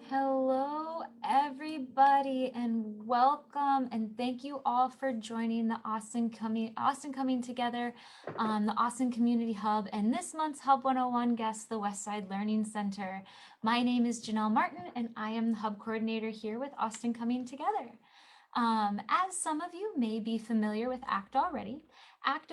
Hello, everybody, and welcome, and thank you all for joining the Austin Coming Together, the Austin Community Hub, and this month's Hub 101 guest, the Westside Learning Center. My name is Janelle Martin, and I am the Hub Coordinator here with Austin Coming Together. As some of you may be familiar with ACT already, ACT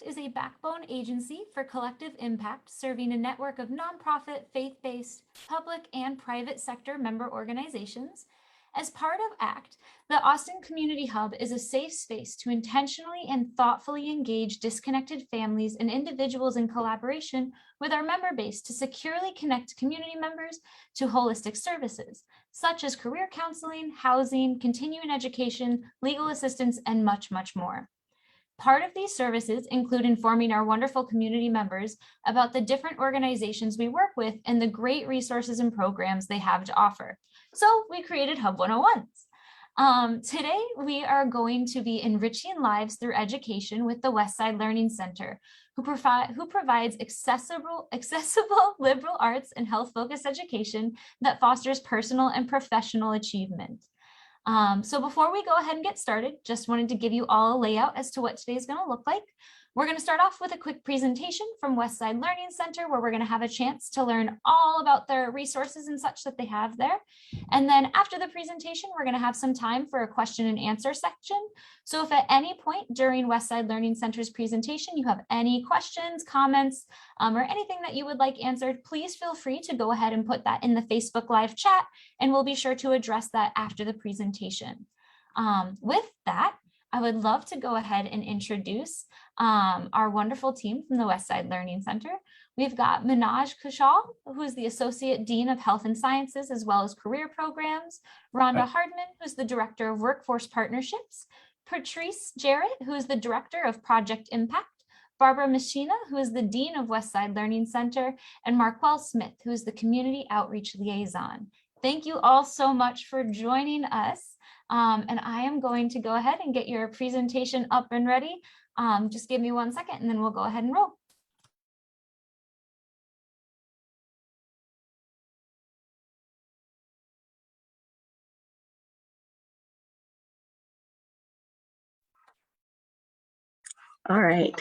is a backbone agency for collective impact, serving a network of nonprofit, faith-based, public, and private sector member organizations. As part of ACT, the Austin Community Hub is a safe space to intentionally and thoughtfully engage disconnected families and individuals in collaboration with our member base to securely connect community members to holistic services, such as career counseling, housing, continuing education, legal assistance, and much, much more. Part of these services include informing our wonderful community members about the different organizations we work with and the great resources and programs they have to offer. So we created Hub 101s. Today, we are going to be enriching lives through education with the Westside Learning Center, who provides accessible liberal arts and health-focused education that fosters personal and professional achievement. So before we go ahead and get started, just wanted to give you all a layout as to what today is going to look like. We're going to start off with a quick presentation from Westside Learning Center, where we're going to have a chance to learn all about their resources and such that they have there. And then after the presentation, we're going to have some time for a question and answer section. So if at any point during Westside Learning Center's presentation, you have any questions, comments, or anything that you would like answered, please feel free to go ahead and put that in the Facebook Live chat, and we'll be sure to address that after the presentation. With that, I would love to go ahead and introduce our wonderful team from the Westside Learning Center. We've got Minaj Kushal, who is the Associate Dean of Health and Sciences, as well as Career Programs. Rhonda Hardman, who's the Director of Workforce Partnerships. Patrice Jarrett, who is the Director of Project Impact. Barbara Machina, who is the Dean of Westside Learning Center. And Markwell Smith, who is the Community Outreach Liaison. Thank you all so much for joining us. And I am going to go ahead and get your presentation up and ready. Just give me 1 second and then we'll go ahead and roll. All right.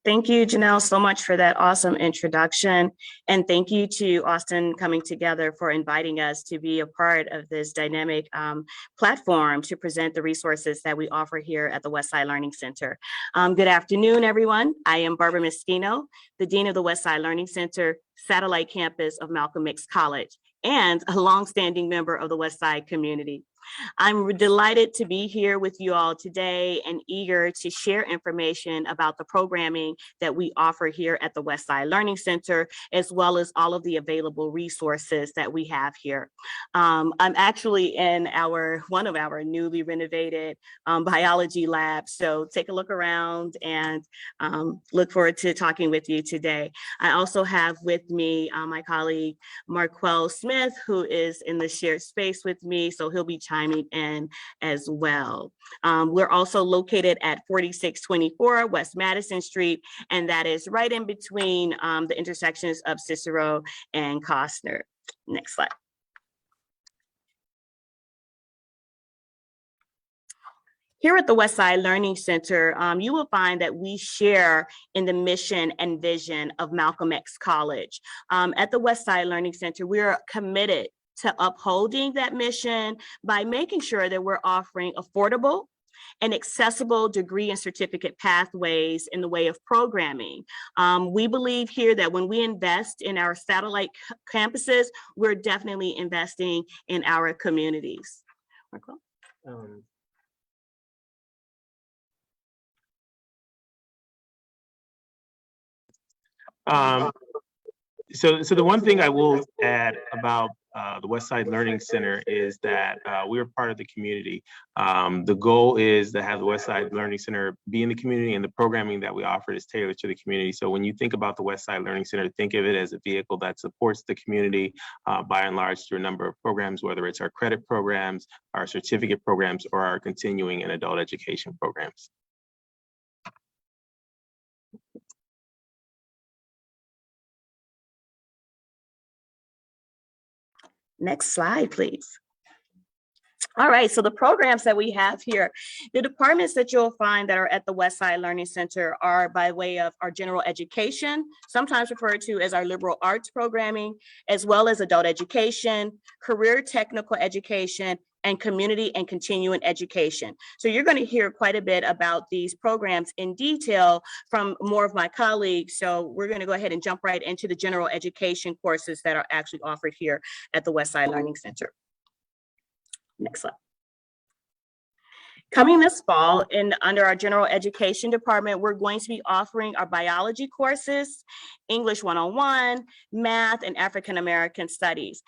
Thank you, Janelle, so much for that awesome introduction. And thank you to Austin Coming Together for inviting us to be a part of this dynamic platform to present the resources that we offer here at the Westside Learning Center. Good afternoon, everyone. I am Barbara Meschino, the Dean of the Westside Learning Center, satellite campus of Malcolm X College, and a longstanding member of the Westside community. I'm delighted to be here with you all today and eager to share information about the programming that we offer here at the Westside Learning Center, as well as all of the available resources that we have here. I'm actually in one of our newly renovated biology labs, so take a look around and look forward to talking with you today. I also have with me my colleague Markwell Smith, who is in the shared space with me, so he'll be chiming in as well. We're also located at 4624 West Madison Street, and that is right in between the intersections of Cicero and Costner. Next slide. Here at the Westside Learning Center, you will find that we share in the mission and vision of Malcolm X College. At the Westside Learning Center, we are committed to upholding that mission by making sure that we're offering affordable and accessible degree and certificate pathways in the way of programming. We believe here that when we invest in our satellite campuses, we're definitely investing in our communities. So the one thing I will add about the Westside Learning Center is that we're part of the community. The goal is to have the Westside Learning Center be in the community, and the programming that we offer is tailored to the community. So when you think about the Westside Learning Center, think of it as a vehicle that supports the community by and large through a number of programs, whether it's our credit programs, our certificate programs, or our continuing and adult education programs. Next slide, please. All right, so the programs that we have here, the departments that you'll find that are at the Westside Learning Center are by way of our general education, sometimes referred to as our liberal arts programming, as well as adult education, career technical education, and community and continuing education. So you're going to hear quite a bit about these programs in detail from more of my colleagues. So we're going to go ahead and jump right into the general education courses that are actually offered here at the Westside Learning Center. Next slide. Coming this fall, under our general education department, we're going to be offering our biology courses, English 101, math, and African American studies.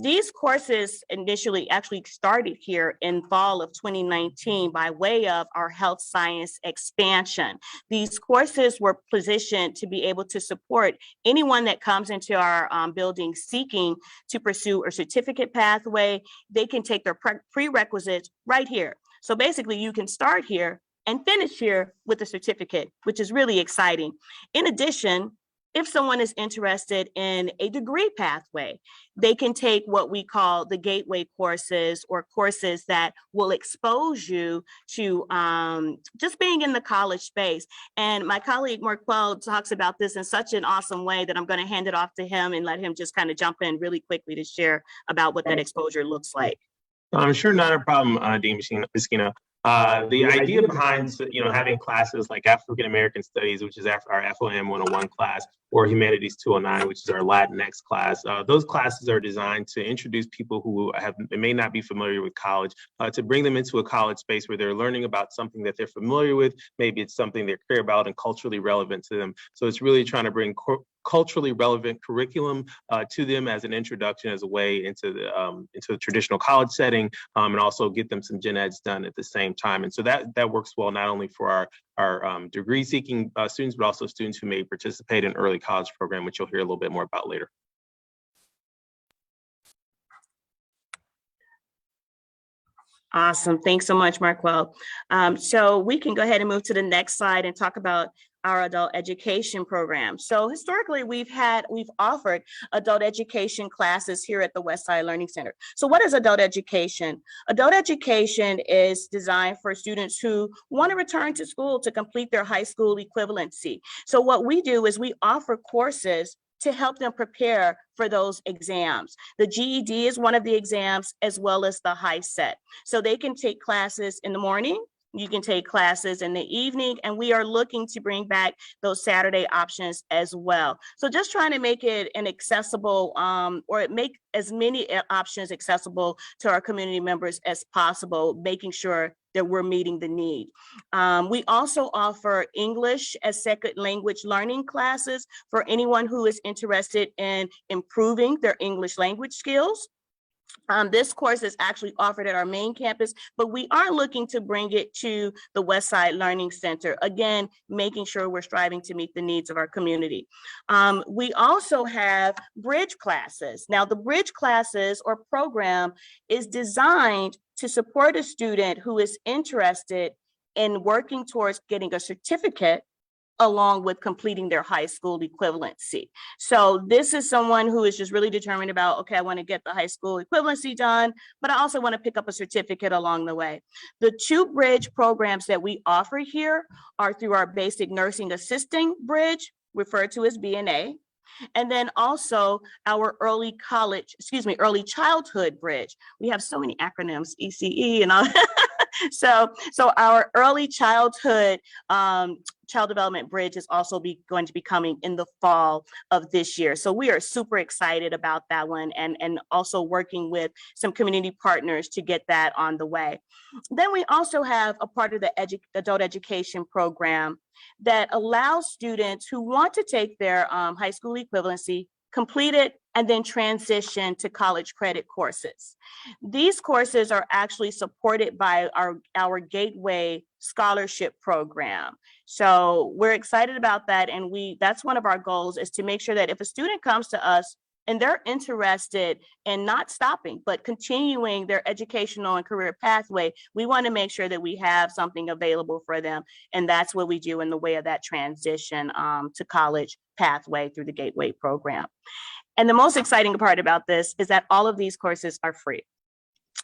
These courses initially actually started here in fall of 2019 by way of our health science expansion. These courses were positioned to be able to support anyone that comes into our building seeking to pursue a certificate pathway. They can take their prerequisites right here. So basically, you can start here and finish here with a certificate, which is really exciting. In addition, if someone is interested in a degree pathway, they can take what we call the gateway courses, or courses that will expose you to just being in the college space. And my colleague Marquel talks about this in such an awesome way that I'm going to hand it off to him and let him just kind of jump in really quickly to share about what that exposure looks like. I'm sure, not a problem, Dean Miskino. The idea behind having classes like African American Studies, which is our FOM 101 class, or Humanities 209, which is our Latinx class, those classes are designed to introduce people who may not be familiar with college, to bring them into a college space where they're learning about something that they're familiar with. Maybe it's something they care about and culturally relevant to them. So it's really trying to bring culturally relevant curriculum to them as an introduction, as a way into the traditional college setting, and also get them some gen eds done at the same time. And so that works well not only for our degree seeking students, but also students who may participate in early college program, which you'll hear a little bit more about later. Awesome. Thanks so much, Marquel. So we can go ahead and move to the next slide and talk about our adult education program. So historically, we've offered adult education classes here at the Westside Learning Center. So what is adult education? Adult education is designed for students who want to return to school to complete their high school equivalency. So what we do is we offer courses to help them prepare for those exams. The GED is one of the exams, as well as the high set. So they can take classes in the morning, you can take classes in the evening, and we are looking to bring back those Saturday options as well. So just trying to make it an accessible, or make as many options accessible to our community members as possible, making sure that we're meeting the need. We also offer English as second language learning classes for anyone who is interested in improving their English language skills. This course is actually offered at our main campus, but we are looking to bring it to the Westside Learning Center. Again, making sure we're striving to meet the needs of our community. We also have bridge classes. Now, the bridge classes or program is designed to support a student who is interested in working towards getting a certificate along with completing their high school equivalency. So this is someone who is just really determined about, okay, I want to get the high school equivalency done, but I also want to pick up a certificate along the way. The two bridge programs that we offer here are through our basic nursing assisting bridge, referred to as BNA, and then also our early childhood bridge. We have so many acronyms, ECE and all. So our early childhood child development bridge is also going to be coming in the fall of this year. So we are super excited about that one, and also working with some community partners to get that on the way. Then we also have a part of the adult education program that allows students who want to take their high school equivalency, complete it, and then transition to college credit courses. These courses are actually supported by our Gateway Scholarship Program. So we're excited about that, and that's one of our goals, is to make sure that if a student comes to us and they're interested in not stopping, but continuing their educational and career pathway, we want to make sure that we have something available for them. And that's what we do in the way of that transition to college pathway through the Gateway program. And the most exciting part about this is that all of these courses are free.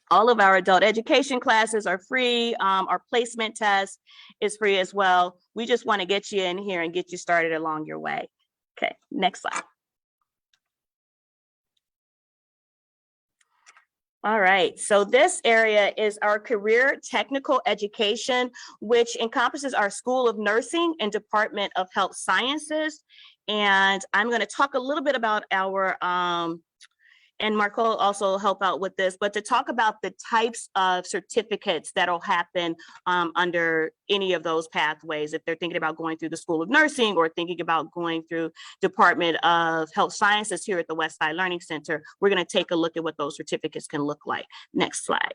All of our adult education classes are free. Our placement test is free as well. We just want to get you in here and get you started along your way. Okay, next slide. All right, so this area is our career technical education, which encompasses our School of Nursing and Department of Health Sciences. And I'm going to talk a little bit about our, and Marco will also help out with this, but to talk about the types of certificates that'll happen under any of those pathways. If they're thinking about going through the School of Nursing or thinking about going through Department of Health Sciences here at the Westside Learning Center, we're going to take a look at what those certificates can look like. Next slide.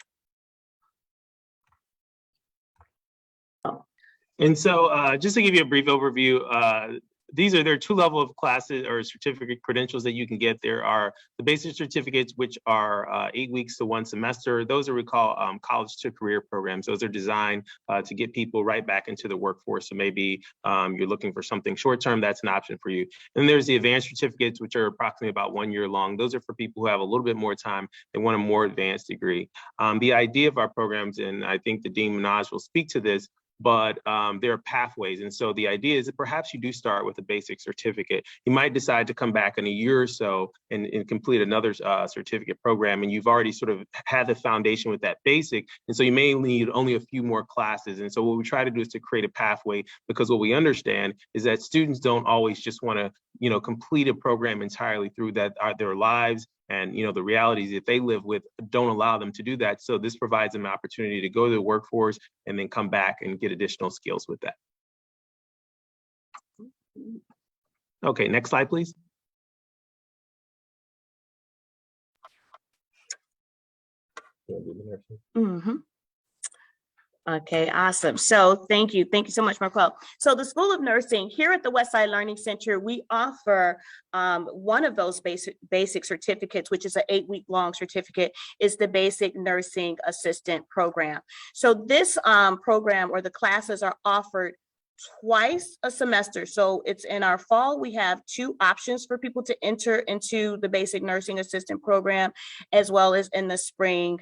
And so just to give you a brief overview, there are two levels of classes or certificate credentials that you can get. There are the basic certificates, which are 8 weeks to 1 semester. Those are what we call college to career programs. Those are designed to get people right back into the workforce. So maybe you're looking for something short term, that's an option for you. And there's the advanced certificates, which are approximately about 1 year long. Those are for people who have a little bit more time. They want a more advanced degree. The idea of our programs, and I think the Dean Minaj will speak to this, but there are pathways. And so the idea is that perhaps you do start with a basic certificate. You might decide to come back in a year or so and complete another certificate program, and you've already sort of had the foundation with that basic. And so you may need only a few more classes. And so what we try to do is to create a pathway, because what we understand is that students don't always just want to, complete a program entirely through that their lives. And the realities that they live with don't allow them to do that. So this provides them an opportunity to go to the workforce and then come back and get additional skills with that. Okay, next slide, please. Mm-hmm. Okay, awesome. So thank you. Thank you so much, Marquel. So the School of Nursing here at the Westside Learning Center, we offer one of those basic certificates, which is an 8-week long certificate, is the Basic Nursing Assistant Program. So this program, or the classes, are offered twice a semester. So it's in our fall. We have 2 options for people to enter into the Basic Nursing Assistant Program, as well as in the spring.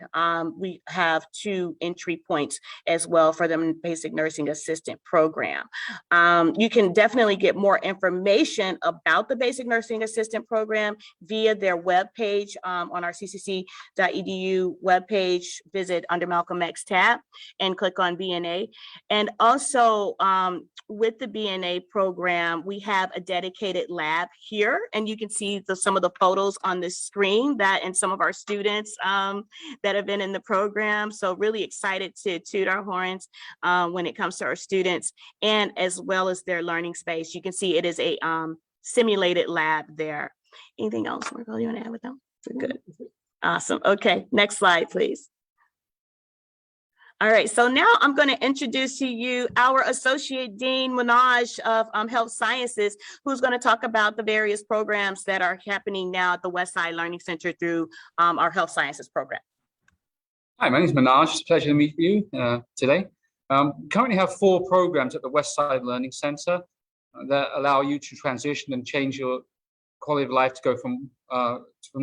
We have 2 entry points as well for the Basic Nursing Assistant Program. You can definitely get more information about the Basic Nursing Assistant Program via their webpage on our ccc.edu webpage. Visit under Malcolm X tab and click on BNA. And also, with the BNA program, we have a dedicated lab here, and you can see some of the photos on the screen and some of our students that have been in the program. So really excited to toot our horns when it comes to our students, and as well as their learning space. You can see it is a simulated lab there. Anything else, Marco, you want to add with them? Good. Awesome. Okay, next slide, please. All right, so now I'm going to introduce to you our Associate Dean Minaj of Health Sciences, who's going to talk about the various programs that are happening now at the Westside Learning Center through our Health Sciences program. Hi, my name is Minaj. It's a pleasure to meet you today. Currently have 4 programs at the Westside Learning Center that allow you to transition and change your quality of life to go from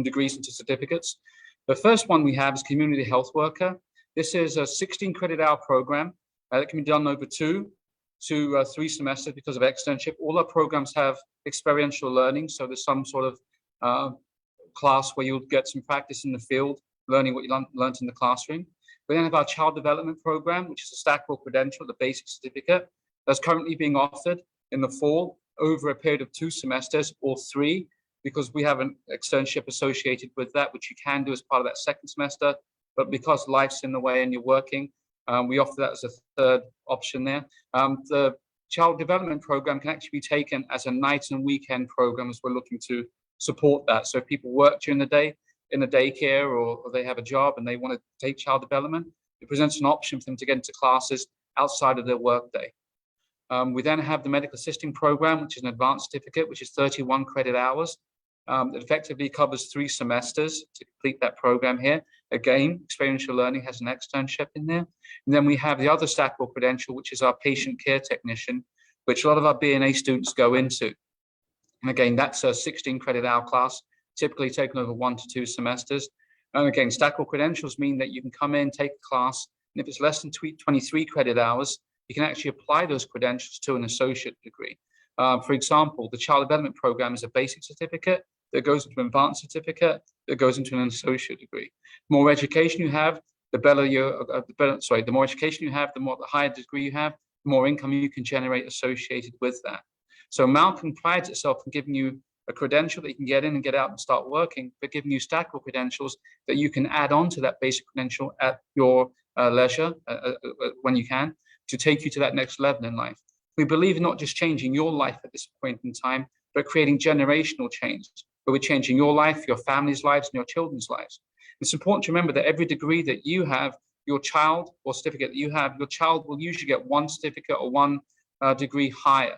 degrees into certificates. The first one we have is Community Health Worker. This is a 16 credit hour program that can be done over 2 to 3 semesters because of externship. All our programs have experiential learning. So there's some sort of class where you'll get some practice in the field, learning what you learned in the classroom. We then have our child development program, which is a stackable credential, the basic certificate, that's currently being offered in the fall over a period of 2 semesters or 3, because we have an externship associated with that, which you can do as part of that 2nd semester. But because life's in the way and you're working, we offer that as a 3rd option there. The child development program can actually be taken as a night and weekend program, as we're looking to support that. So if people work during the day in a daycare, or they have a job and they want to take child development, it presents an option for them to get into classes outside of their workday. We then have the medical assisting program, which is an advanced certificate, which is 31 credit hours. It effectively covers 3 semesters to complete that program here. Again, experiential learning has an externship in there. And then we have the other stackable credential, which is our patient care technician, which a lot of our BNA students go into. And again, that's a 16 credit hour class typically taken over 1 to 2 semesters. And again, stackable credentials mean that you can come in, take a class, and if it's less than 23 credit hours, you can actually apply those credentials to an associate degree. For example, the Child Development Program is a basic certificate that goes into an advanced certificate that goes into an associate degree. The more education you have, the more education you have, the higher degree you have, the more income you can generate associated with that. So Malcolm prides itself on giving you a credential that you can get in and get out and start working, but giving you stackable credentials that you can add on to that basic credential at your leisure when you can, to take you to that next level in life. We believe in not just changing your life at this point in time, but creating generational change, where we're changing your life, your family's lives, and your children's lives. It's important to remember that every degree that you have, your child, or certificate that you have, your child will usually get one certificate or one degree higher.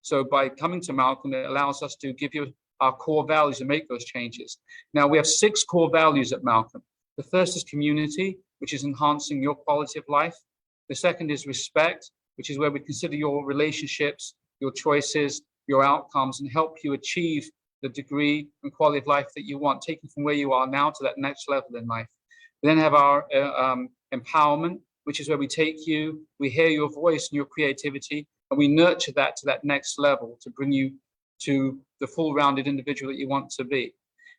So by coming to Malcolm, it allows us to give you our core values and make those changes. Now, we have 6 core values at Malcolm. The first is community, which is enhancing your quality of life. The second is respect, which is where we consider your relationships, your choices, your outcomes, and help you achieve the degree and quality of life that you want, taking from where you are now to that next level in life. We then have our empowerment, which is where we take you, we hear your voice and your creativity, and we nurture that to that next level to bring you to the full-rounded individual that you want to be.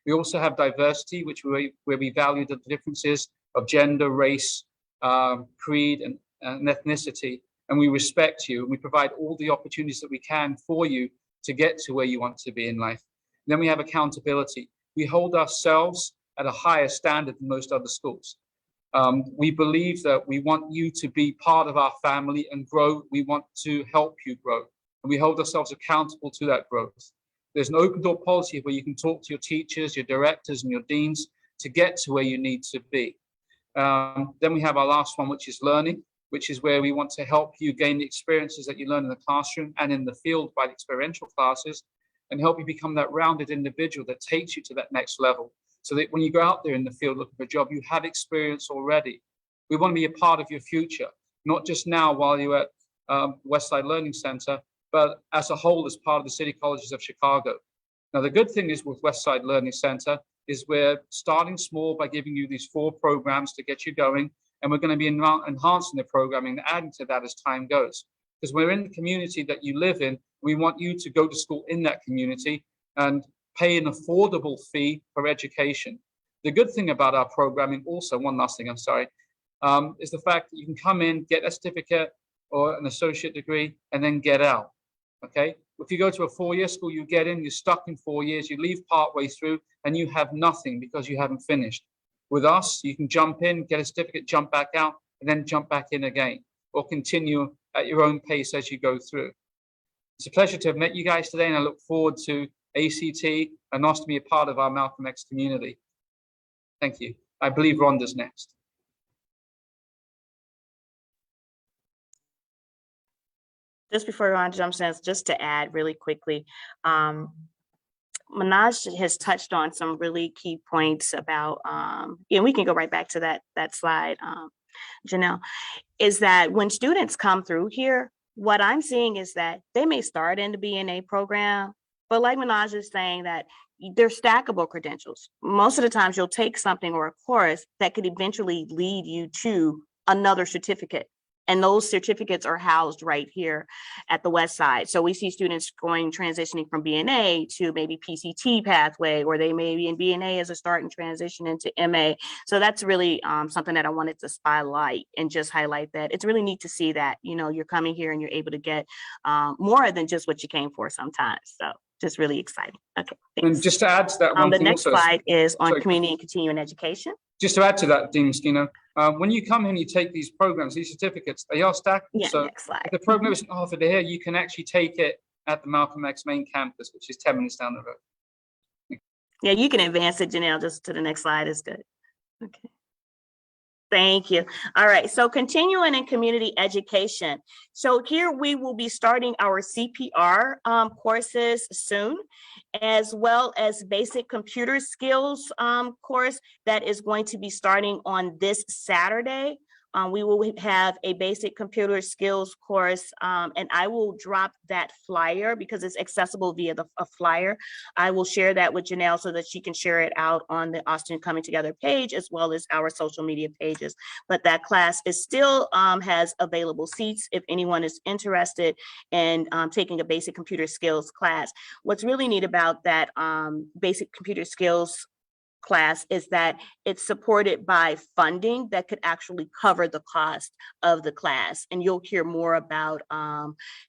We also have diversity, where we value the differences of gender, race, creed, and ethnicity, and we respect you, and we provide all the opportunities that we can for you to get to where you want to be in life. And then we have accountability. We hold ourselves at a higher standard than most other schools. We believe that we want you to be part of our family and grow. We want to help you grow, and we hold ourselves accountable to that growth. There's an open door policy where you can talk to your teachers, your directors, and your deans to get to where you need to be. Then we have our last one, which is learning, which is where we want to help you gain the experiences that you learn in the classroom and in the field by the experiential classes, and help you become that rounded individual that takes you to that next level, so that when you go out there in the field looking for a job, you have experience already. We want to be a part of your future, not just now while you're at Westside Learning Center, but as a whole, as part of the City Colleges of Chicago. Now, the good thing is with Westside Learning Center is we're starting small by giving you these 4 programs to get you going, and we're going to be enhancing the programming and adding to that as time goes. Because we're in the community that you live in, we want you to go to school in that community and pay an affordable fee for education. The good thing about our programming also, one last thing, I'm sorry, is the fact that you can come in, get a certificate or an associate degree, and then get out, okay? If you go to a 4-year school, you get in, you're stuck in 4 years, you leave partway through, and you have nothing because you haven't finished. With us, you can jump in, get a certificate, jump back out, and then jump back in again, or continue at your own pace as you go through. It's a pleasure to have met you guys today, and I look forward to ACT and us to be a part of our Malcolm X community. Thank you. I believe Rhonda's next. Just before Ron jumps in, just to add really quickly, Manoj has touched on some really key points about, and we can go right back to that slide, Janelle, is that when students come through here, what I'm seeing is that they may start in the BNA program, but like Manoj is saying, that they're stackable credentials. Most of the times you'll take something or a course that could eventually lead you to another certificate. And those certificates are housed right here at the West Side. So we see students transitioning from BNA to maybe PCT pathway, or they may be in BNA as a start and transition into MA. So that's really something that I wanted to spotlight and just highlight, that it's really neat to see that, you know, you're coming here and you're able to get more than just what you came for sometimes. So just really exciting. Okay, thanks. And just to add to that, one the thing next also, slide is on community and continuing education. Just to add to that, Dean Moschino, when you come in and you take these programs, these certificates, they are stackable. Yeah, so next slide. if the program isn't offered here, you can actually take it at the Malcolm X main campus, which is 10 minutes down the road. Yeah, you can advance it, Janelle, just to the next slide is good. Okay. Thank you. All right, so continuing in community education. So here we will be starting our CPR courses soon, as well as basic computer skills course that is going to be starting on this Saturday. We will have a basic computer skills course, and I will drop that flyer because it's accessible via a flyer. I will share that with Janelle so that she can share it out on the Austin Coming Together page as well as our social media pages. But that class is still has available seats if anyone is interested in taking a basic computer skills class. What's really neat about that basic computer skills class is that it's supported by funding that could actually cover the cost of the class. And you'll hear more about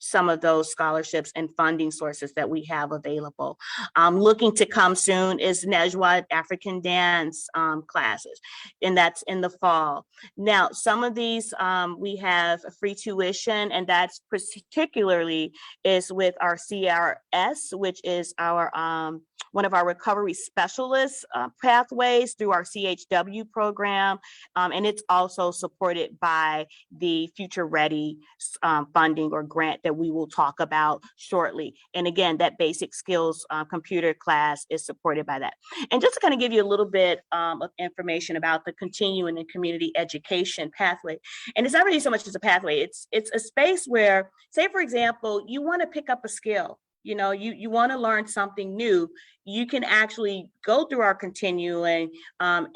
some of those scholarships and funding sources that we have available. Looking to come soon is Nejwa African dance classes, and that's in the fall. Now, some of these we have free tuition, and that's particularly is with our CRS, which is our one of our recovery specialists pathways through our CHW program. And it's also supported by the Future Ready funding or grant that we will talk about shortly. And again, that basic skills computer class is supported by that. And just to kind of give you a little bit of information about the continuing and community education pathway. And it's not really so much as a pathway, it's a space where, say, for example, you want to pick up a skill. You know, you want to learn something new, you can actually go through our continuing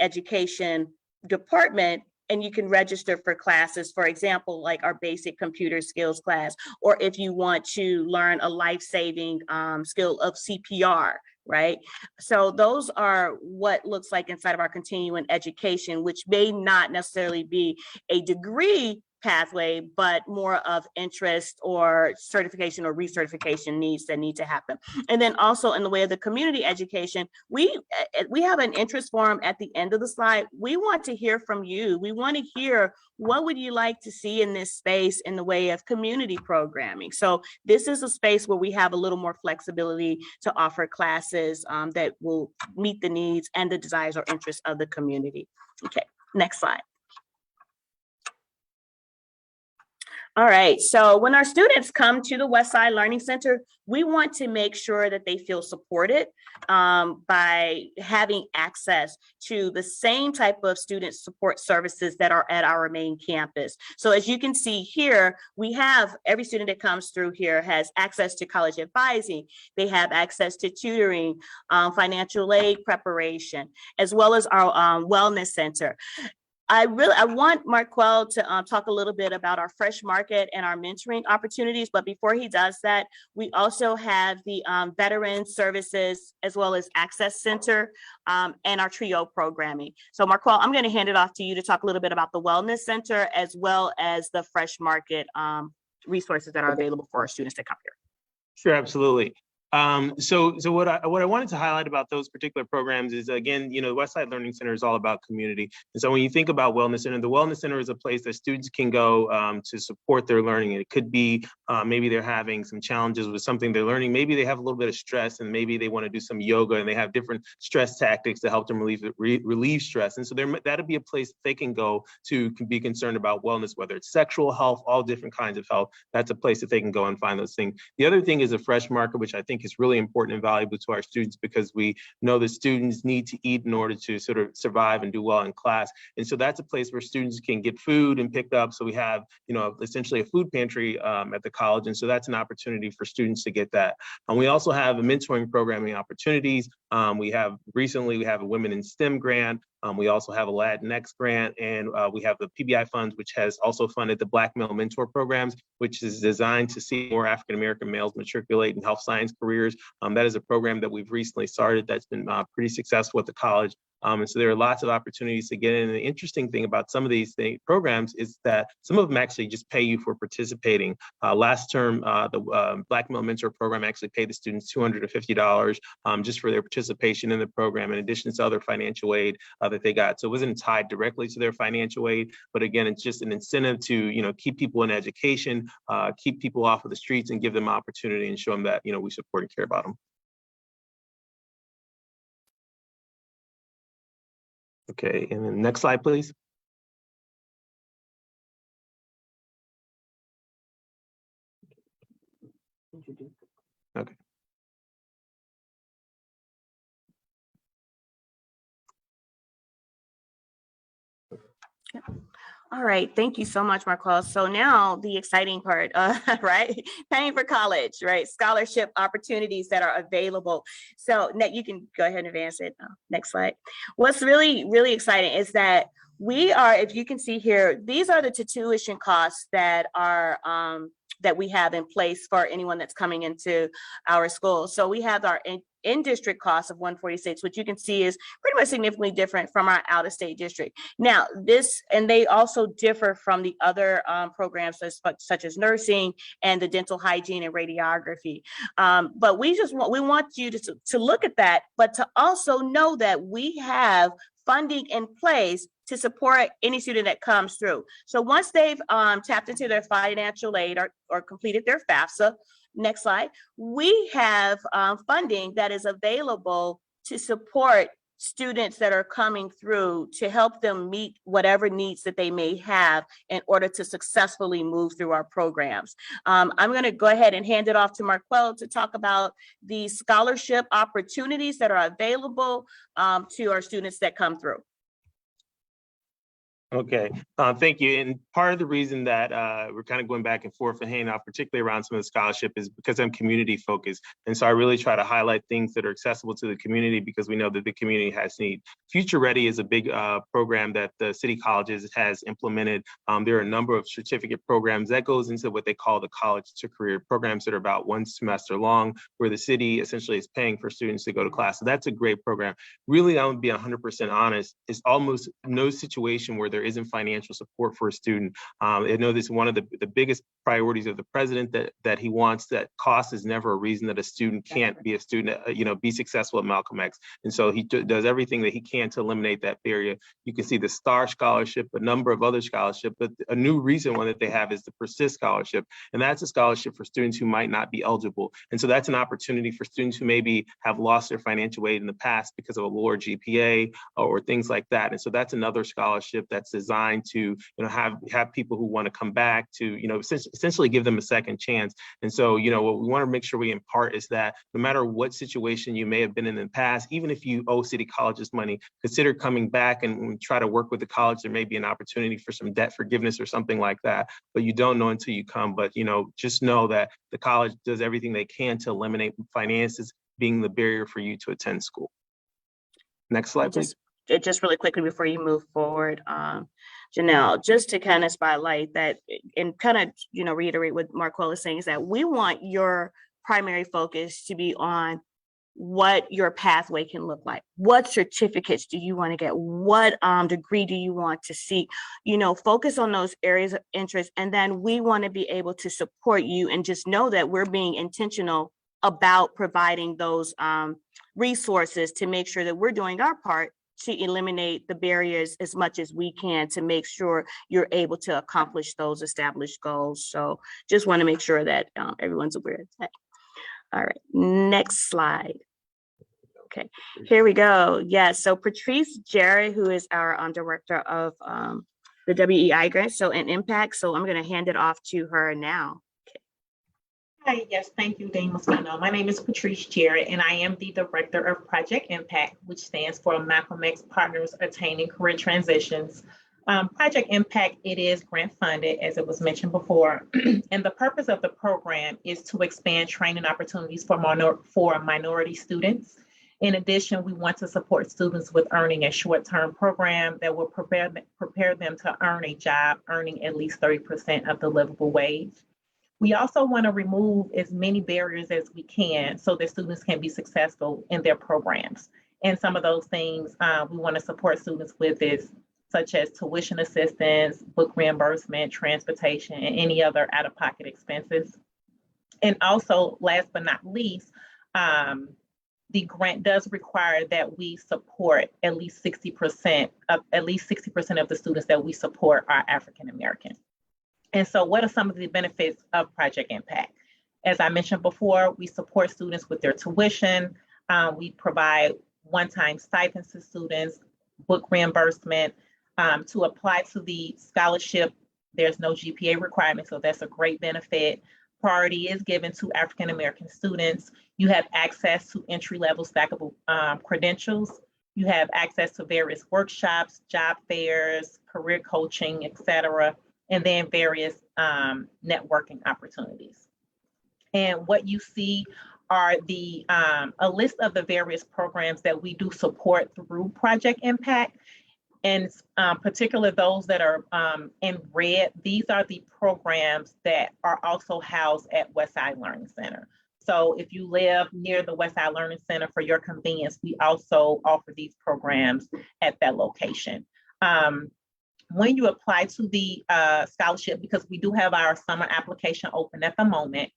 education department and you can register for classes, for example, like our basic computer skills class, or if you want to learn a life-saving skill of CPR, right? So those are what looks like inside of our continuing education, which may not necessarily be a degree pathway, but more of interest or certification or recertification needs that need to happen. And then also in the way of the community education, we have an interest form at the end of the slide. We want to hear from you. We want to hear what would you like to see in this space in the way of community programming. So this is a space where we have a little more flexibility to offer classes that will meet the needs and the desires or interests of the community. Okay, next slide. All right, so when our students come to the Westside Learning Center, we want to make sure that they feel supported by having access to the same type of student support services that are at our main campus. So as you can see here, we have every student that comes through here has access to college advising. They have access to tutoring, financial aid preparation, as well as our wellness center. I want Marquel to talk a little bit about our fresh market and our mentoring opportunities. But before he does that, we also have the Veteran Services as well as Access Center and our TRIO programming. So Marquel, I'm going to hand it off to you to talk a little bit about the Wellness Center as well as the fresh market resources that are available for our students to come here. Sure, absolutely. So what I wanted to highlight about those particular programs is, again, you know, the Westside Learning Center is all about community. And so when you think about Wellness Center, the Wellness Center is a place that students can go to support their learning. And it could be maybe they're having some challenges with something they're learning. Maybe they have a little bit of stress and maybe they want to do some yoga and they have different stress tactics to help them relieve stress. And so that'll be a place that they can go to be concerned about wellness, whether it's sexual health, all different kinds of health. That's a place that they can go and find those things. The other thing is a fresh market, which I think is really important and valuable to our students because we know that students need to eat in order to sort of survive and do well in class. And so that's a place where students can get food and picked up. So we have, you know, essentially a food pantry at the college. And so that's an opportunity for students to get that. And we also have a mentoring programming opportunities. We have a Women in STEM grant. We also have a Latinx grant, and we have the PBI funds, which has also funded the Black Male Mentor programs, which is designed to see more African-American males matriculate in health science careers. That is a program that we've recently started that's been pretty successful at the college. And so there are lots of opportunities to get in. And the interesting thing about some of these programs is that some of them actually just pay you for participating. Last term, the Black Male Mentor program actually paid the students $250 just for their participation in the program, in addition to other financial aid that they got. So it wasn't tied directly to their financial aid, but again, it's just an incentive to, you know, keep people in education, keep people off of the streets and give them opportunity and show them that, you know, we support and care about them. Okay, and then next slide, please. Okay. All right, thank you so much, Marquel. So now the exciting part, right? Paying for college, right? Scholarship opportunities that are available. So you can go ahead and advance it. Next slide. What's really, really exciting is that we are, if you can see here, these are the tuition costs that are that we have in place for anyone that's coming into our school. So we have our in-district costs of 146, which you can see is pretty much significantly different from our out-of-state district. Now, and they also differ from the other programs such as nursing and the dental hygiene and radiography. But we want you to look at that, but to also know that we have funding in place to support any student that comes through. So once they've tapped into their financial aid or completed their FAFSA, next slide, we have funding that is available to support students that are coming through to help them meet whatever needs that they may have in order to successfully move through our programs. I'm going to go ahead and hand it off to Marquel to talk about the scholarship opportunities that are available to our students that come through. Okay, thank you. And part of the reason that we're kind of going back and forth and hanging out, particularly around some of the scholarship, is because I'm community focused. And so I really try to highlight things that are accessible to the community because we know that the community has need. Future Ready is a big program that the city colleges has implemented. There are a number of certificate programs that goes into what they call the college to career programs that are about 1 semester long, where the city essentially is paying for students to go to class. So that's a great program. Really, I would be 100% honest, it's almost no situation where there isn't financial support for a student. I know this is one of the biggest priorities of the president, that he wants that cost is never a reason that a student can't be a student, be successful at Malcolm X. And so he does everything that he can to eliminate that barrier. You can see the STAR scholarship, a number of other scholarships, but a new recent one that they have is the Persist scholarship. And that's a scholarship for students who might not be eligible. And so that's an opportunity for students who maybe have lost their financial aid in the past because of a lower GPA or things like that. And so that's another scholarship that's designed to have people who want to come back to essentially give them a second chance. And so what we want to make sure we impart is that no matter what situation you may have been in the past, even if you owe city colleges money, consider coming back and try to work with the college. There may be an opportunity for some debt forgiveness or something like that, but you don't know until you come. But just know that the college does everything they can to eliminate finances being the barrier for you to attend school. Next slide, please. Just really quickly before you move forward, Janelle, just to kind of spotlight that and kind of, reiterate what Marquel is saying, is that we want your primary focus to be on what your pathway can look like. What certificates do you want to get? What degree do you want to seek? Focus on those areas of interest. And then we want to be able to support you and just know that we're being intentional about providing those resources to make sure that we're doing our part to eliminate the barriers as much as we can to make sure you're able to accomplish those established goals. So just want to make sure that everyone's aware of that. All right, next slide. Okay, here we go. Yeah, so Patrice Jarrett, who is our director of the WEI grant, and Impact. So I'm going to hand it off to her now. Hi, yes, thank you, Dean Mosquito. My name is Patrice Jarrett, and I am the Director of Project Impact, which stands for Malcolm X Partners Attaining Career Transitions. Project Impact, it is grant funded, as it was mentioned before, and the purpose of the program is to expand training opportunities for minority students. In addition, we want to support students with earning a short-term program that will prepare them to earn a job earning at least 30% of the livable wage. We also want to remove as many barriers as we can so that students can be successful in their programs. And some of those things we want to support students with is such as tuition assistance, book reimbursement, transportation, and any other out-of-pocket expenses. And also, last but not least, the grant does require that we support at least 60% of the students that we support are African American. And so what are some of the benefits of Project Impact? As I mentioned before, we support students with their tuition. We provide one-time stipends to students, book reimbursement. To apply to the scholarship, there's no GPA requirement, so that's a great benefit. Priority is given to African American students. You have access to entry-level stackable credentials. You have access to various workshops, job fairs, career coaching, etc., and then various networking opportunities. And what you see are a list of the various programs that we do support through Project Impact. And particularly those that are in red, these are the programs that are also housed at Westside Learning Center. So if you live near the Westside Learning Center, for your convenience, we also offer these programs at that location. When you apply to the scholarship, because we do have our summer application open at the moment,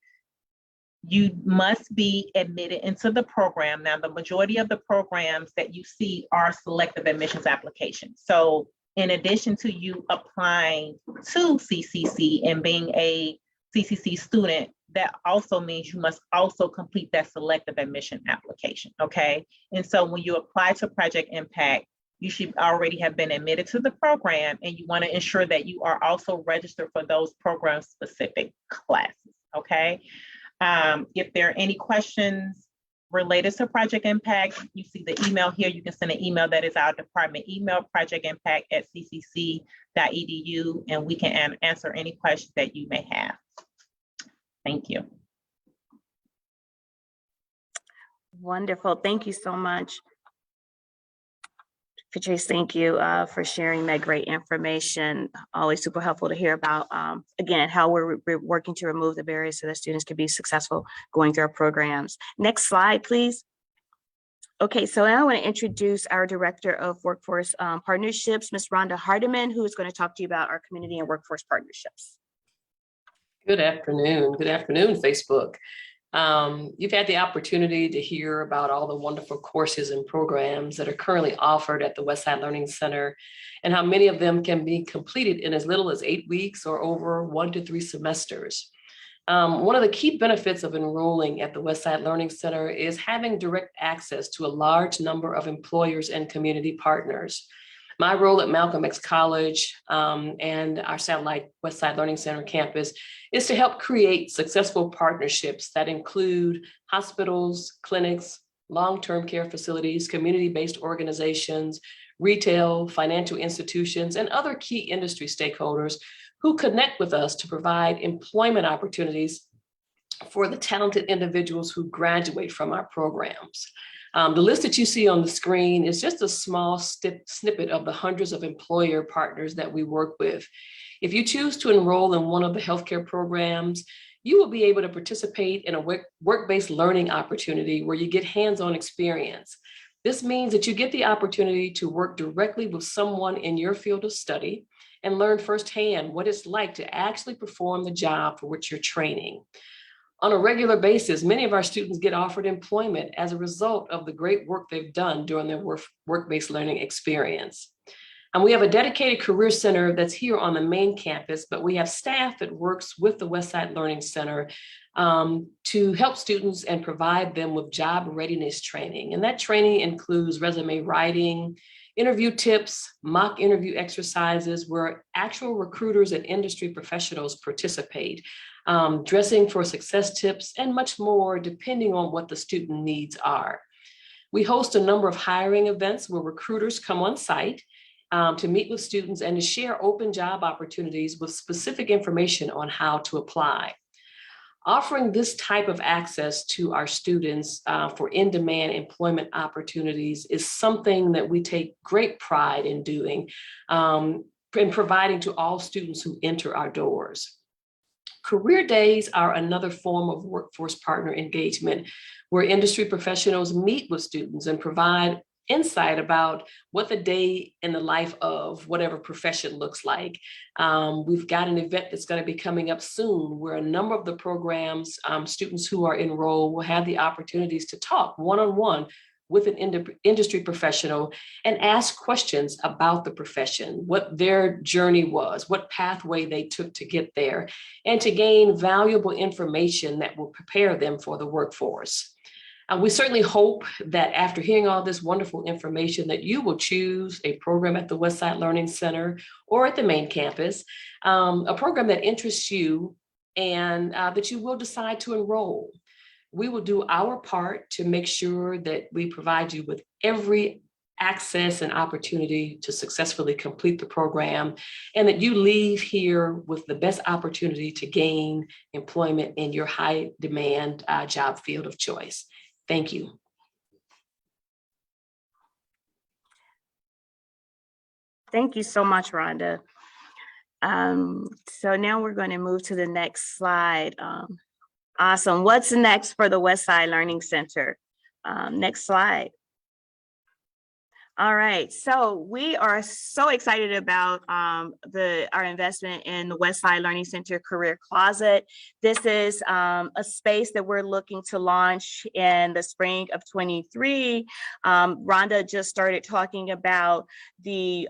you must be admitted into the program. Now, the majority of the programs that you see are selective admissions applications. So in addition to you applying to CCC and being a CCC student, that also means you must also complete that selective admission application, okay? And so when you apply to Project Impact, you should already have been admitted to the program, and you want to ensure that you are also registered for those program-specific classes, okay? If there are any questions related to Project Impact, you see the email here. You can send an email. That is our department email, projectimpact@ccc.edu, and we can answer any questions that you may have. Thank you. Wonderful. Thank you so much. Patrice, thank you for sharing that great information. Always super helpful to hear about, again, how we're working to remove the barriers so that students can be successful going through our programs. Next slide, please. Okay, so now I want to introduce our Director of Workforce Partnerships, Ms. Rhonda Hardiman, who is going to talk to you about our community and workforce partnerships. Good afternoon. Good afternoon, Facebook. You've had the opportunity to hear about all the wonderful courses and programs that are currently offered at the Westside Learning Center, and how many of them can be completed in as little as 8 weeks or over 1 to 3 semesters. One of the key benefits of enrolling at the Westside Learning Center is having direct access to a large number of employers and community partners. My role at Malcolm X College and our satellite Westside Learning Center campus is to help create successful partnerships that include hospitals, clinics, long-term care facilities, community-based organizations, retail, financial institutions, and other key industry stakeholders who connect with us to provide employment opportunities for the talented individuals who graduate from our programs. The list that you see on the screen is just a small snippet of the hundreds of employer partners that we work with. If you choose to enroll in one of the healthcare programs, you will be able to participate in a work-based learning opportunity where you get hands-on experience. This means that you get the opportunity to work directly with someone in your field of study and learn firsthand what it's like to actually perform the job for which you're training. On a regular basis, many of our students get offered employment as a result of the great work they've done during their work-based learning experience. And we have a dedicated career center that's here on the main campus, but we have staff that works with the Westside Learning Center to help students and provide them with job readiness training. And that training includes resume writing, interview tips, mock interview exercises where actual recruiters and industry professionals participate, dressing for success tips, and much more depending on what the student needs are. We host a number of hiring events where recruiters come on site to meet with students and to share open job opportunities with specific information on how to apply. Offering this type of access to our students for in-demand employment opportunities is something that we take great pride in doing and providing to all students who enter our doors. Career days are another form of workforce partner engagement where industry professionals meet with students and provide insight about what the day in the life of whatever profession looks like. We've got an event that's going to be coming up soon where a number of the programs, students who are enrolled will have the opportunities to talk one-on-one with an industry professional and ask questions about the profession, what their journey was, what pathway they took to get there, and to gain valuable information that will prepare them for the workforce. We certainly hope that after hearing all this wonderful information that you will choose a program at the Westside Learning Center or at the main campus, a program that interests you and that you will decide to enroll. We will do our part to make sure that we provide you with every access and opportunity to successfully complete the program, and that you leave here with the best opportunity to gain employment in your high demand job field of choice. Thank you. Thank you so much, Rhonda. So now we're going to move to the next slide. Awesome. What's next for the Westside Learning Center? Next slide. All right, so we are so excited about our investment in the Westside Learning Center Career Closet. This is a space that we're looking to launch in the spring of 23. Rhonda just started talking about the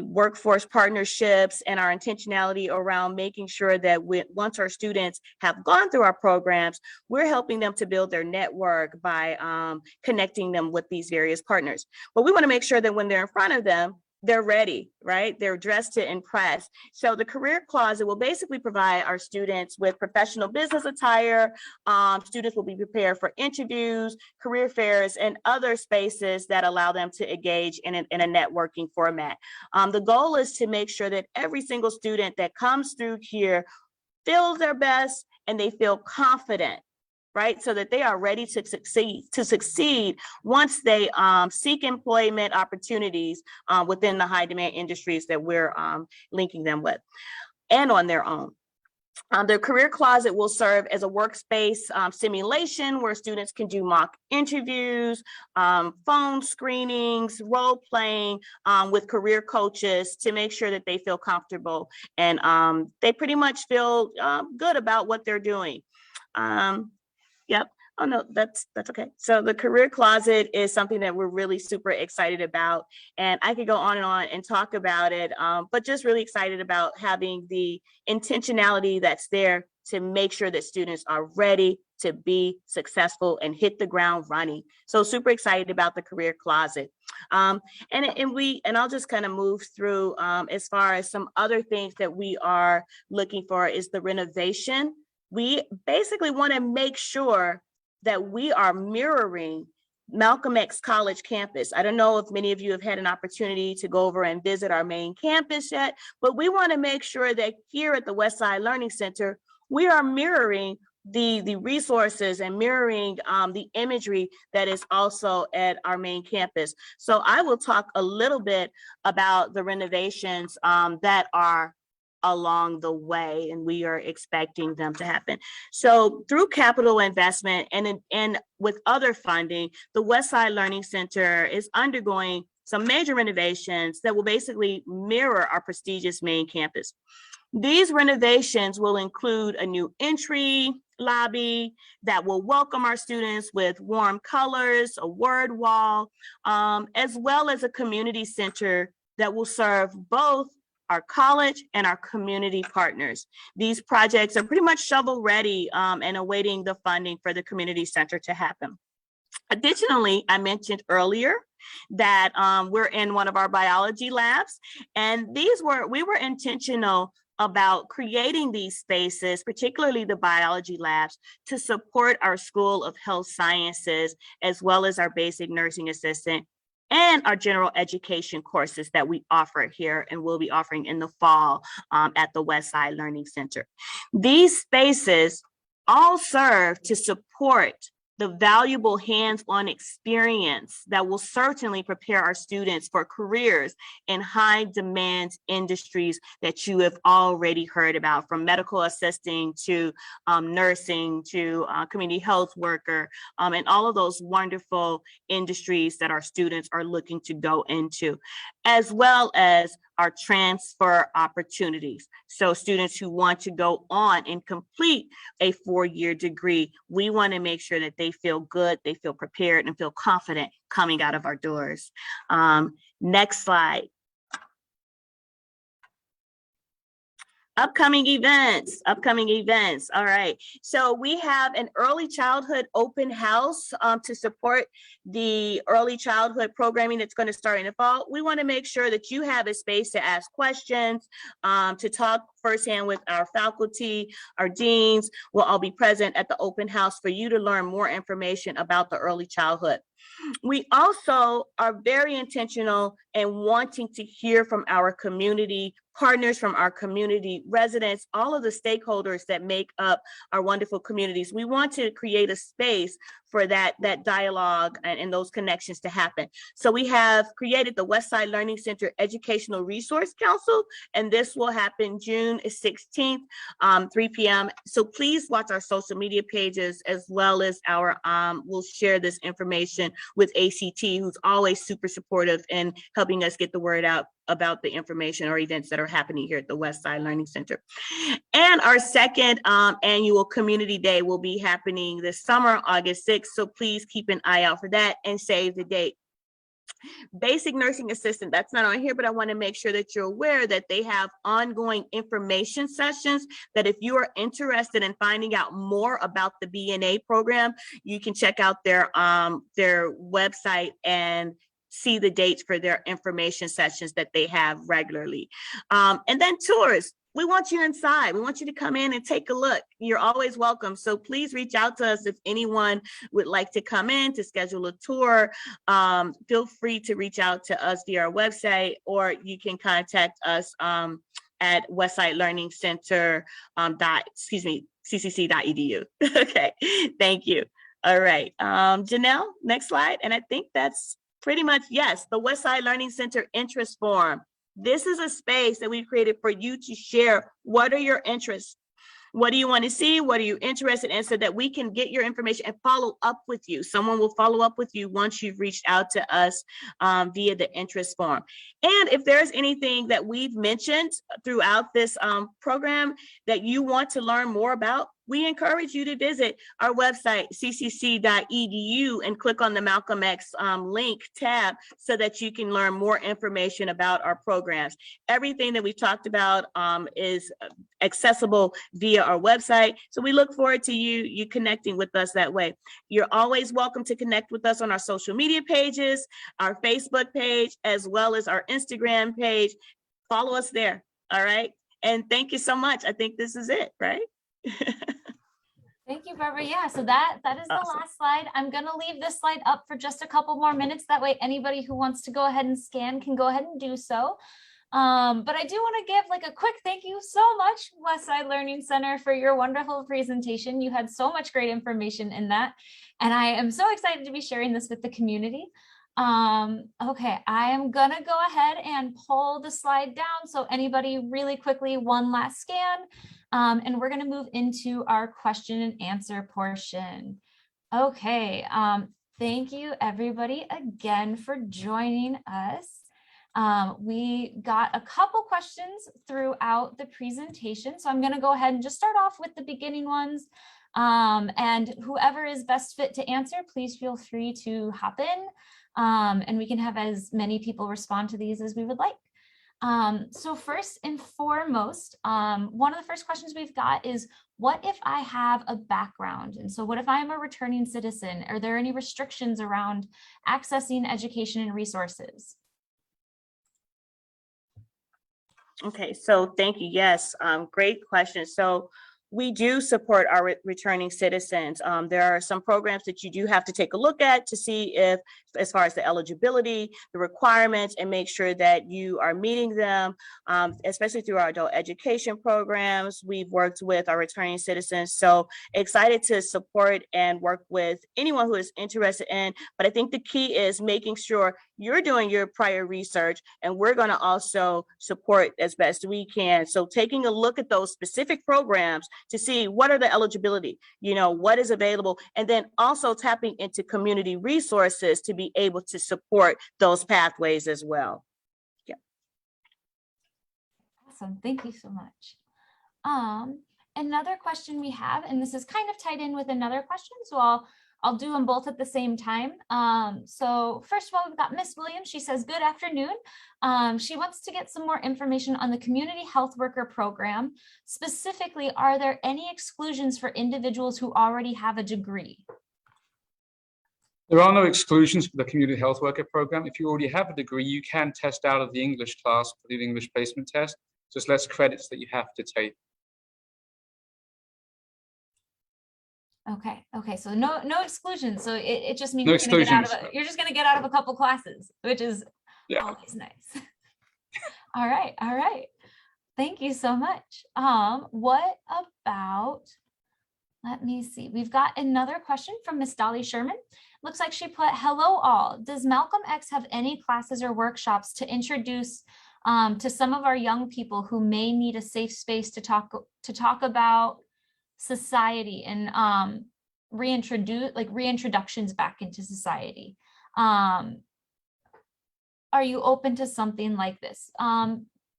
workforce partnerships and our intentionality around making sure that once our students have gone through our programs, we're helping them to build their network by connecting them with these various partners. But we want to make sure that when they're in front of them, they're ready, right? They're dressed to impress. So the Career Closet will basically provide our students with professional business attire. Students will be prepared for interviews, career fairs, and other spaces that allow them to engage in a networking format. The goal is to make sure that every single student that comes through here feels their best and they feel confident, right? So that they are ready to succeed once they seek employment opportunities within the high demand industries that we're linking them with, and on their own. The Career Closet will serve as a workspace simulation where students can do mock interviews, phone screenings, role playing with career coaches to make sure that they feel comfortable and they pretty much feel good about what they're doing. Yep. Oh, no, that's okay. So the Career Closet is something that we're really super excited about. And I could go on and talk about it, but just really excited about having the intentionality that's there to make sure that students are ready to be successful and hit the ground running. So super excited about the Career Closet. And I'll just kind of move through as far as some other things that we are looking for is the renovation. We basically want to make sure that we are mirroring Malcolm X College campus. I don't know if many of you have had an opportunity to go over and visit our main campus yet, but we want to make sure that here at the Westside Learning Center, we are mirroring the resources and mirroring the imagery that is also at our main campus. So I will talk a little bit about the renovations that are along the way, and we are expecting them to happen. So through capital investment and with other funding, the Westside Learning Center is undergoing some major renovations that will basically mirror our prestigious main campus. These renovations will include a new entry lobby that will welcome our students with warm colors, a word wall, as well as a community center that will serve both our college and our community partners. These projects are pretty much shovel ready and awaiting the funding for the community center to happen. Additionally, I mentioned earlier that we're in one of our biology labs, and we were intentional about creating these spaces, particularly the biology labs, to support our School of Health Sciences, as well as our basic nursing assistant and our general education courses that we offer here and will be offering in the fall at the Westside Learning Center. These spaces all serve to support the valuable hands-on experience that will certainly prepare our students for careers in high demand industries that you have already heard about, from medical assisting to nursing to community health worker, and all of those wonderful industries that our students are looking to go into, as well as our transfer opportunities. So students who want to go on and complete a 4-year degree, we want to make sure that they feel good, they feel prepared, and feel confident coming out of our doors. Next slide. Upcoming events. All right. So we have an early childhood open house to support the early childhood programming that's going to start in the fall. We want to make sure that you have a space to ask questions, to talk firsthand with our faculty. Our deans will all be present at the open house for you to learn more information about the early childhood. We also are very intentional in wanting to hear from our community partners, from our community residents, all of the stakeholders that make up our wonderful communities. We want to create a space for that dialogue and those connections to happen. So we have created the Westside Learning Center Educational Resource Council, and this will happen June 16th, 3 p.m. So please watch our social media pages, as well as our, we'll share this information with ACT, who's always super supportive in helping us get the word out about the information or events that are happening here at the Westside Learning Center. And our second annual Community Day will be happening this summer, August 6th. So please keep an eye out for that and save the date. Basic nursing assistant, that's not on here, but I want to make sure that you're aware that they have ongoing information sessions, that if you are interested in finding out more about the BNA program, you can check out their website and see the dates for their information sessions that they have regularly. And then tours. We want you inside. We want you to come in and take a look. You're always welcome. So please reach out to us if anyone would like to come in to schedule a tour. Feel free to reach out to us via our website, or you can contact us at Westside Learning Center ccc.edu. Okay, thank you. All right, Janelle, next slide. And I think that's pretty much, yes, the Westside Learning Center interest form. This is a space that we've created for you to share. What are your interests? What do you want to see? What are you interested in? So that we can get your information and follow up with you. Someone will follow up with you once you've reached out to us via the interest form. And if there's anything that we've mentioned throughout this program that you want to learn more about, we encourage you to visit our website, ccc.edu, and click on the Malcolm X link tab so that you can learn more information about our programs. Everything that we talked about is accessible via our website. So we look forward to you connecting with us that way. You're always welcome to connect with us on our social media pages, our Facebook page, as well as our Instagram page. Follow us there, all right? And thank you so much. I think this is it, right? Thank you, Barbara. Yeah, so that is the Awesome. last slide. I'm going to leave this slide up for just a couple more minutes. That way, anybody who wants to go ahead and scan can go ahead and do so. But I do want to give like a quick thank you so much, Westside Learning Center, for your wonderful presentation. You had so much great information in that, and I am so excited to be sharing this with the community. Okay, I am gonna go ahead and pull the slide down. So anybody really quickly, one last scan, and we're gonna move into our question and answer portion. Okay, thank you everybody again for joining us. We got a couple questions throughout the presentation, so I'm gonna go ahead and just start off with the beginning ones. And whoever is best fit to answer, please feel free to hop in. And we can have as many people respond to these as we would like. So first and foremost, one of the first questions we've got is, what if I have a background? And so what if I'm a returning citizen? Are there any restrictions around accessing education and resources? Okay, so thank you. Yes, great question. So we do support our returning citizens. There are some programs that you do have to take a look at to see if, as far as the eligibility, the requirements, and make sure that you are meeting them, especially through our adult education programs. We've worked with our returning citizens. So excited to support and work with anyone who is interested in, but I think the key is making sure you're doing your prior research, and we're going to also support as best we can. So taking a look at those specific programs to see what are the eligibility, what is available, and then also tapping into community resources to be able to support those pathways as well. Yeah. Awesome, thank you so much. Another question we have, and this is kind of tied in with another question, so I'll do them both at the same time. So first of all, we've got Miss Williams. She says, good afternoon. She wants to get some more information on the community health worker program. Specifically, are there any exclusions for individuals who already have a degree? There are no exclusions for the community health worker program. If you already have a degree, you can test out of the English class for the English placement test. Just less credits that you have to take. Okay. So no exclusions. So it just means No you're gonna get out of exclusions. you're just gonna get out of a couple classes, which is Yeah. always nice. All right. Thank you so much. What about, let me see. We've got another question from Miss Dolly Sherman. Looks like she put, hello all. Does Malcolm X have any classes or workshops to introduce to some of our young people who may need a safe space to talk about society and reintroductions back into society? Are you open to something like this?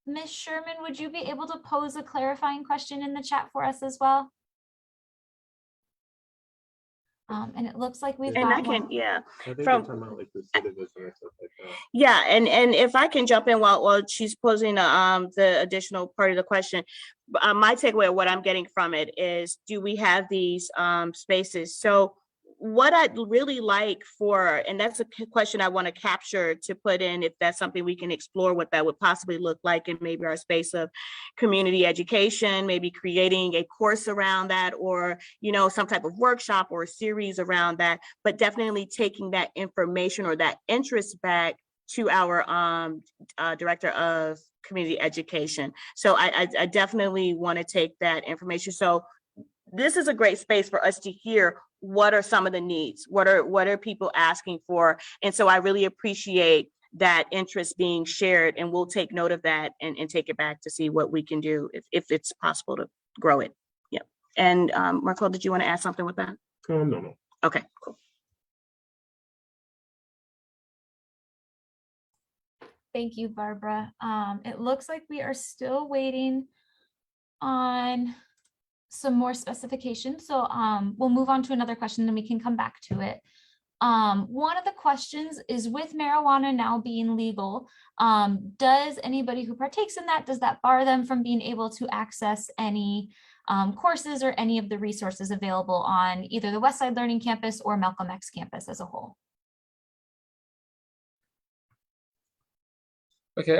Ms. Sherman, would you be able to pose a clarifying question in the chat for us as well? And it looks like we've And got I can, one. yeah. I think From- they're talking about like recidivism and stuff like that. Yeah, and if I can jump in while she's posing the additional part of the question, my takeaway of what I'm getting from it is, do we have these spaces? So what I'd really like for, and that's a question I want to capture to put in, if that's something we can explore, what that would possibly look like in maybe our space of community education, maybe creating a course around that, or some type of workshop or a series around that, but definitely taking that information or that interest back to our director of community education. So I definitely want to take that information. So this is a great space for us to hear what are some of the needs, what are people asking for. And so I really appreciate that interest being shared, and we'll take note of that and take it back to see what we can do if it's possible to grow it. Yeah. And Marco, did you want to add something with that? No. Okay, cool. Thank you, Barbara. It looks like we are still waiting on some more specifications. So we'll move on to another question, then we can come back to it. One of the questions is, with marijuana now being legal, does anybody who partakes in that, does that bar them from being able to access any courses or any of the resources available on either the Westside Learning Campus or Malcolm X campus as a whole? Okay,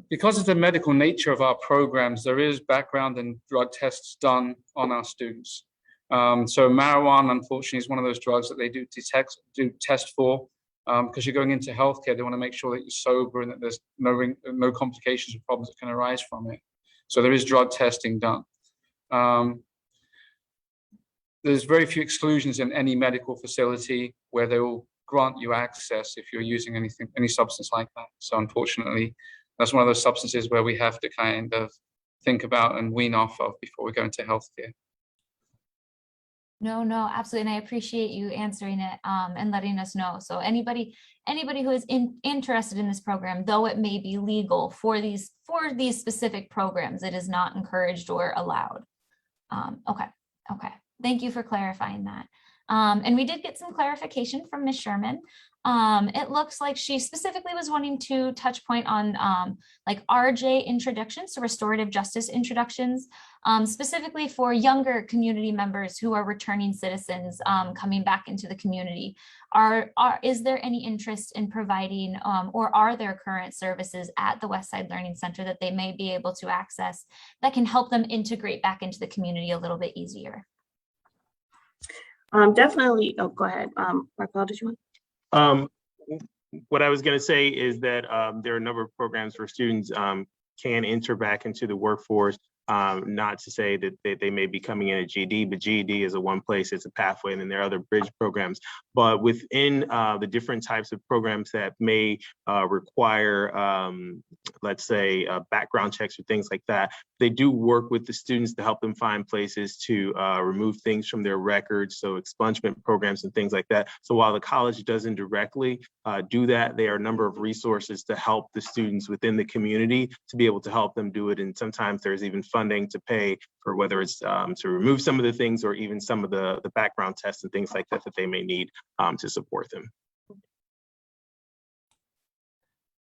because of the medical nature of our programs, there is background and drug tests done on our students. So marijuana, unfortunately, is one of those drugs that they do test for, because you're going into healthcare. They want to make sure that you're sober and that there's no complications or problems that can arise from it. So there is drug testing done. There's very few exclusions in any medical facility where they will grant you access if you're using any substance like that. So unfortunately, that's one of those substances where we have to kind of think about and wean off of before we go into healthcare. No, absolutely. And I appreciate you answering it and letting us know. So anybody who is interested in this program, though it may be legal for these specific programs, it is not encouraged or allowed. Okay. Thank you for clarifying that. And we did get some clarification from Ms. Sherman. It looks like she specifically was wanting to touch point on like RJ introductions, so restorative justice introductions, specifically for younger community members who are returning citizens coming back into the community. Is there any interest in providing or are there current services at the Westside Learning Center that they may be able to access that can help them integrate back into the community a little bit easier? Definitely. Oh, go ahead. Marco, did you want? What I was going to say is that there are a number of programs where students can enter back into the workforce. Not to say that they may be coming in at GED, but GED is a one place, it's a pathway, and then there are other bridge programs. But within the different types of programs that may require, let's say, background checks or things like that, they do work with the students to help them find places to remove things from their records, so expungement programs and things like that. So while the college doesn't directly do that, there are a number of resources to help the students within the community to be able to help them do it. And sometimes there's even funding to pay for whether it's to remove some of the things or even some of the background tests and things like that that they may need to support them.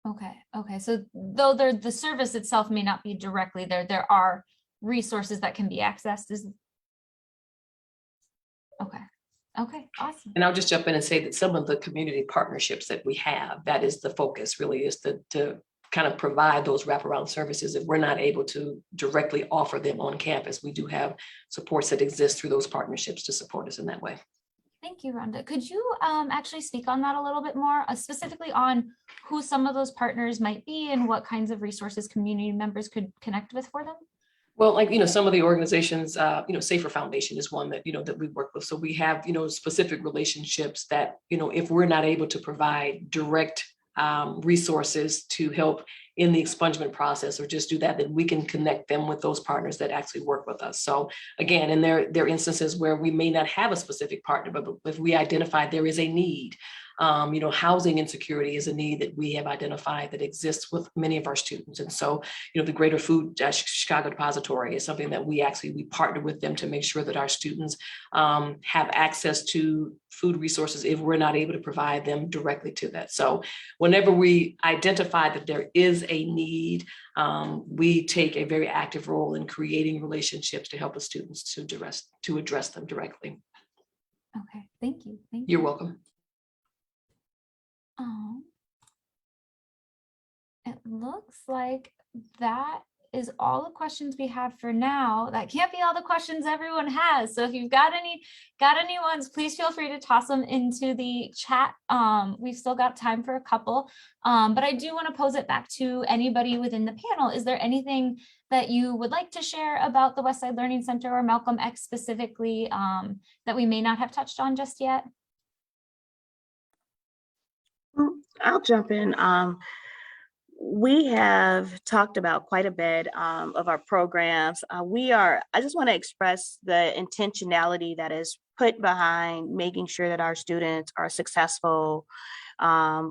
Okay. So though the service itself may not be directly there, there are resources that can be accessed. Okay, awesome. And I'll just jump in and say that some of the community partnerships that we have, that is the focus, really, is to kind of provide those wraparound services if we're not able to directly offer them on campus. We do have supports that exist through those partnerships to support us in that way. Thank you, Rhonda. Could you actually speak on that a little bit more, specifically on who some of those partners might be and what kinds of resources community members could connect with for them? Well, like, some of the organizations, Safer Foundation is one that, that we work with. So we have, specific relationships that, if we're not able to provide direct resources to help in the expungement process or just do that, then we can connect them with those partners that actually work with us. So again, and there are instances where we may not have a specific partner, but if we identify there is a need, housing insecurity is a need that we have identified that exists with many of our students. And so, the Greater Food Chicago Depository is something that we partner with them to make sure that our students have access to food resources if we're not able to provide them directly to that. So whenever we identify that there is a need, we take a very active role in creating relationships to help the students to address them directly. Okay, thank you. Thank you. You're welcome. It looks like that is all the questions we have for now. That can't be all the questions everyone has. So if you've got any ones, please feel free to toss them into the chat. We've still got time for a couple, but I do want to pose it back to anybody within the panel. Is there anything that you would like to share about the Westside Learning Center or Malcolm X specifically that we may not have touched on just yet? I'll jump in. We have talked about quite a bit of our programs. I just want to express the intentionality that is put behind making sure that our students are successful by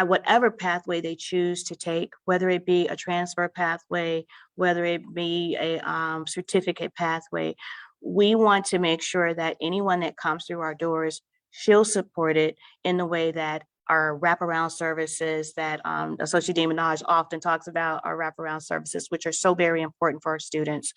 whatever pathway they choose to take, whether it be a transfer pathway, whether it be a certificate pathway. We want to make sure that anyone that comes through our doors feels supported in the way that our wraparound services that Associate Dean Minaj often talks about, our wraparound services, which are so very important for our students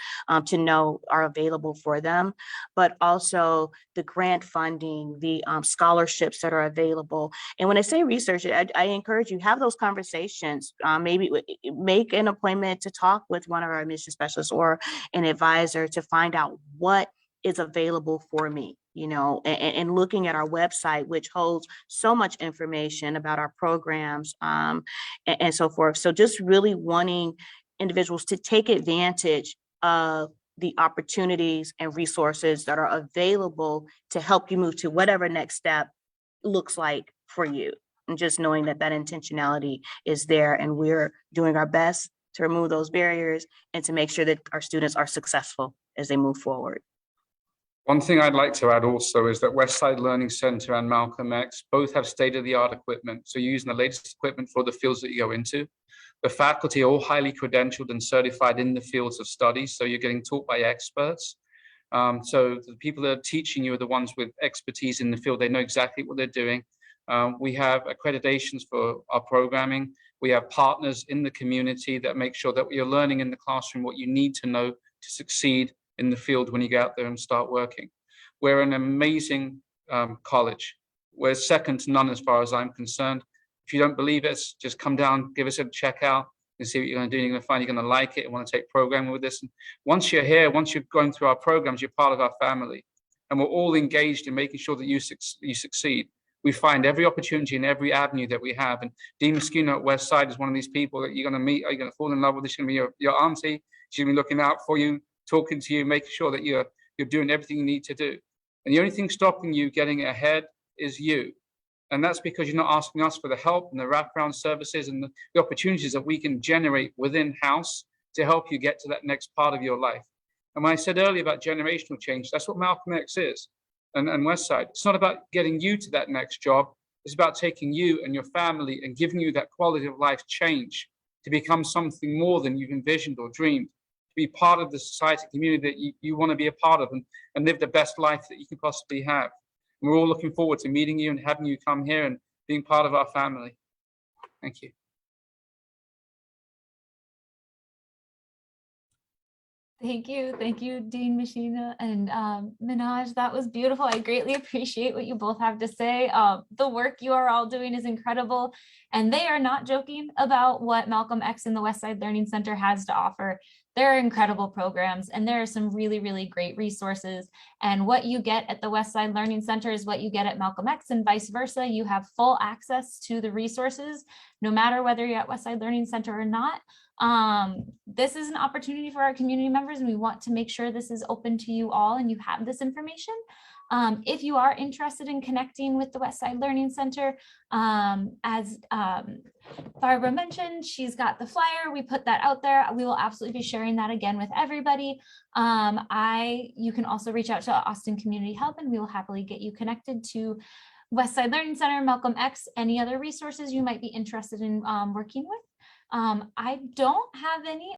to know are available for them, but also the grant funding, the scholarships that are available. And when I say research, I encourage you, have those conversations, maybe make an appointment to talk with one of our admission specialists or an advisor to find out what is available for me, and looking at our website, which holds so much information about our programs and so forth. So just really wanting individuals to take advantage of the opportunities and resources that are available to help you move to whatever next step looks like for you. And just knowing that intentionality is there and we're doing our best to remove those barriers and to make sure that our students are successful as they move forward. One thing I'd like to add also is that Westside Learning Center and Malcolm X both have state-of-the-art equipment. So you're using the latest equipment for the fields that you go into. The faculty are all highly credentialed and certified in the fields of study. So you're getting taught by experts. So the people that are teaching you are the ones with expertise in the field. They know exactly what they're doing. We have accreditations for our programming. We have partners in the community that make sure that you're learning in the classroom what you need to know to succeed in the field when you get out there and start working. We're an amazing college. We're second to none as far as I'm concerned. If you don't believe us, just come down, give us a check out and see what you're going to do. You're going to find you're going to like it and want to take programming with us. And once you're here, once you're going through our programs, you're part of our family. And we're all engaged in making sure that you succeed. We find every opportunity in every avenue that we have. And Dean Moschino at Westside is one of these people that you're going to meet. Are you going to fall in love with? She's going to be your auntie. She's going to be looking out for you, talking to you, making sure that you're doing everything you need to do. And the only thing stopping you getting ahead is you. And that's because you're not asking us for the help and the wraparound services and the opportunities that we can generate within house to help you get to that next part of your life. And when I said earlier about generational change, that's what Malcolm X is and Westside. It's not about getting you to that next job. It's about taking you and your family and giving you that quality of life change to become something more than you've envisioned or dreamed. Be part of the society community that you want to be a part of and live the best life that you can possibly have. And we're all looking forward to meeting you and having you come here and being part of our family. Thank you. Thank you, Dean Machina and Minaj. That was beautiful. I greatly appreciate what you both have to say. The work you are all doing is incredible, and they are not joking about what Malcolm X and the Westside Learning Center has to offer. There are incredible programs, and there are some really, really great resources. And what you get at the Westside Learning Center is what you get at Malcolm X, and vice versa. You have full access to the resources, no matter whether you're at Westside Learning Center or not. This is an opportunity for our community members, and we want to make sure this is open to you all and you have this information. If you are interested in connecting with the Westside Learning Center, as Barbara mentioned, she's got the flyer. We put that out there. We will absolutely be sharing that again with everybody. You can also reach out to Austin Community Hub, and we will happily get you connected to Westside Learning Center, Malcolm X, any other resources you might be interested in working with. I don't have any